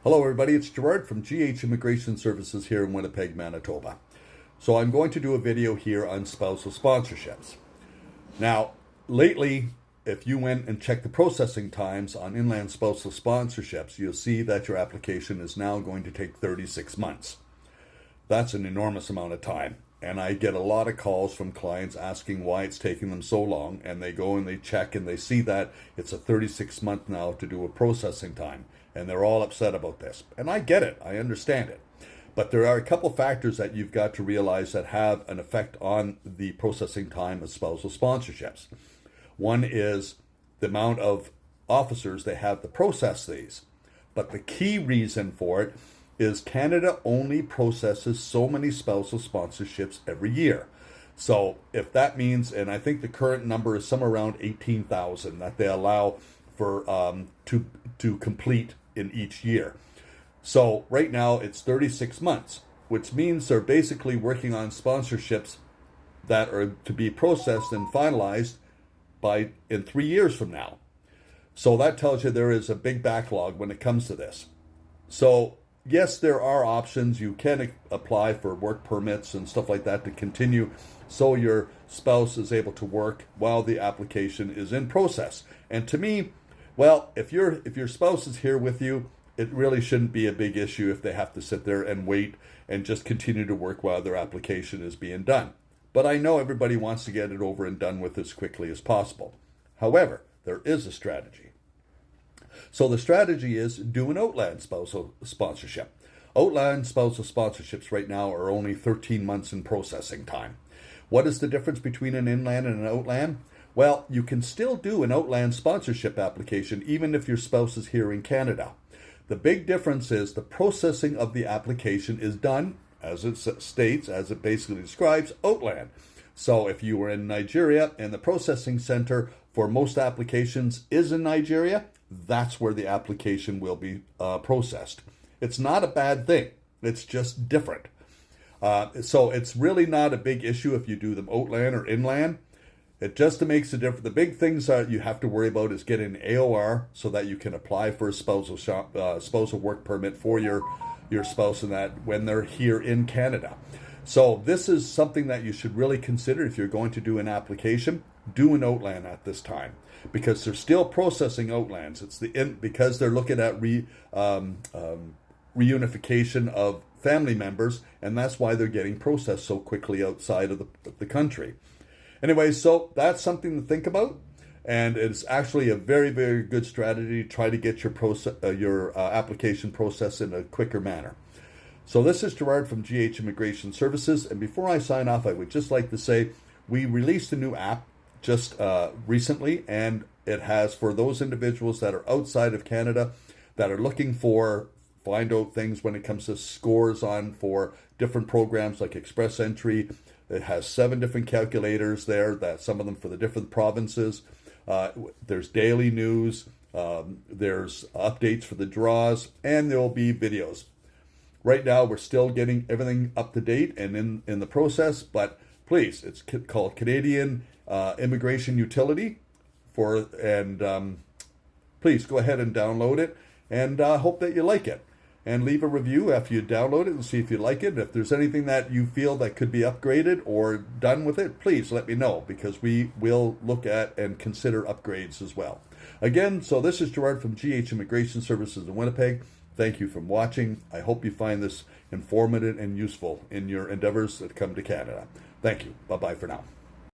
Hello, everybody. It's Gerard from GH Immigration Services here in Winnipeg, Manitoba. So I'm going to do a video here on spousal sponsorships. Now, lately, if you went and checked the processing times on inland spousal sponsorships, you'll see that your application is now going to take 36 months. That's an enormous amount of time. And I get a lot of calls from clients asking why it's taking them so long. And they go and they check and they see that it's a 36-month now to do a processing time. And they're all upset about this. And I get it. I understand it. But there are a couple factors that you've got to realize that have an effect on the processing time of spousal sponsorships. One is the amount of officers they have to process these. But the key reason for it is Canada only processes so many spousal sponsorships every year. So if that means, and I think the current number is somewhere around 18,000 that they allow for to complete in each year. So right now it's 36 months, which means they're basically working on sponsorships that are to be processed and finalized in 3 years from now. So that tells you there is a big backlog when it comes to this. So yes, there are options. You can apply for work permits and stuff like that to continue so your spouse is able to work while the application is in process. And to me, well, if your spouse is here with you, it really shouldn't be a big issue if they have to sit there and wait and just continue to work while their application is being done. But I know everybody wants to get it over and done with as quickly as possible. However, there is a strategy. So the strategy is do an outland spousal sponsorship. Outland spousal sponsorships right now are only 13 months in processing time. What is the difference between an inland and an outland? Well, you can still do an outland sponsorship application even if your spouse is here in Canada. The big difference is the processing of the application is done, as it states, as it basically describes, outland. So if you were in Nigeria and the processing center for most applications is in Nigeria, that's where the application will be processed. It's not a bad thing. It's just different. So it's really not a big issue if you do them outland or inland. It just makes a difference. The big things that you have to worry about is getting an AOR so that you can apply for a spousal work permit for your spouse and that when they're here in Canada. So this is something that you should really consider if you're going to do an application. Do an outland at this time because they're still processing outlands. It's because they're looking at reunification of family members, and that's why they're getting processed so quickly outside of the country. Anyway, so that's something to think about, and it's actually a very, very good strategy to try to get your application processed in a quicker manner. So this is Gerard from GH Immigration Services, and before I sign off, I would just like to say we released a new app just recently, and it has for those individuals that are outside of Canada that are looking for find out things when it comes to scores on for different programs like Express Entry. It has 7 different calculators there, that some of them for the different provinces. There's daily news, there's updates for the draws, and there will be videos. Right now, we're still getting everything up to date and in the process, but please, it's called Canadian Immigration Utility, please go ahead and download it, and hope that you like it. And leave a review after you download it and see if you like it. If there's anything that you feel that could be upgraded or done with it, please let me know because we will look at and consider upgrades as well. Again, so this is Gerard from GH Immigration Services in Winnipeg. Thank you for watching. I hope you find this informative and useful in your endeavors that come to Canada. Thank you. Bye-bye for now.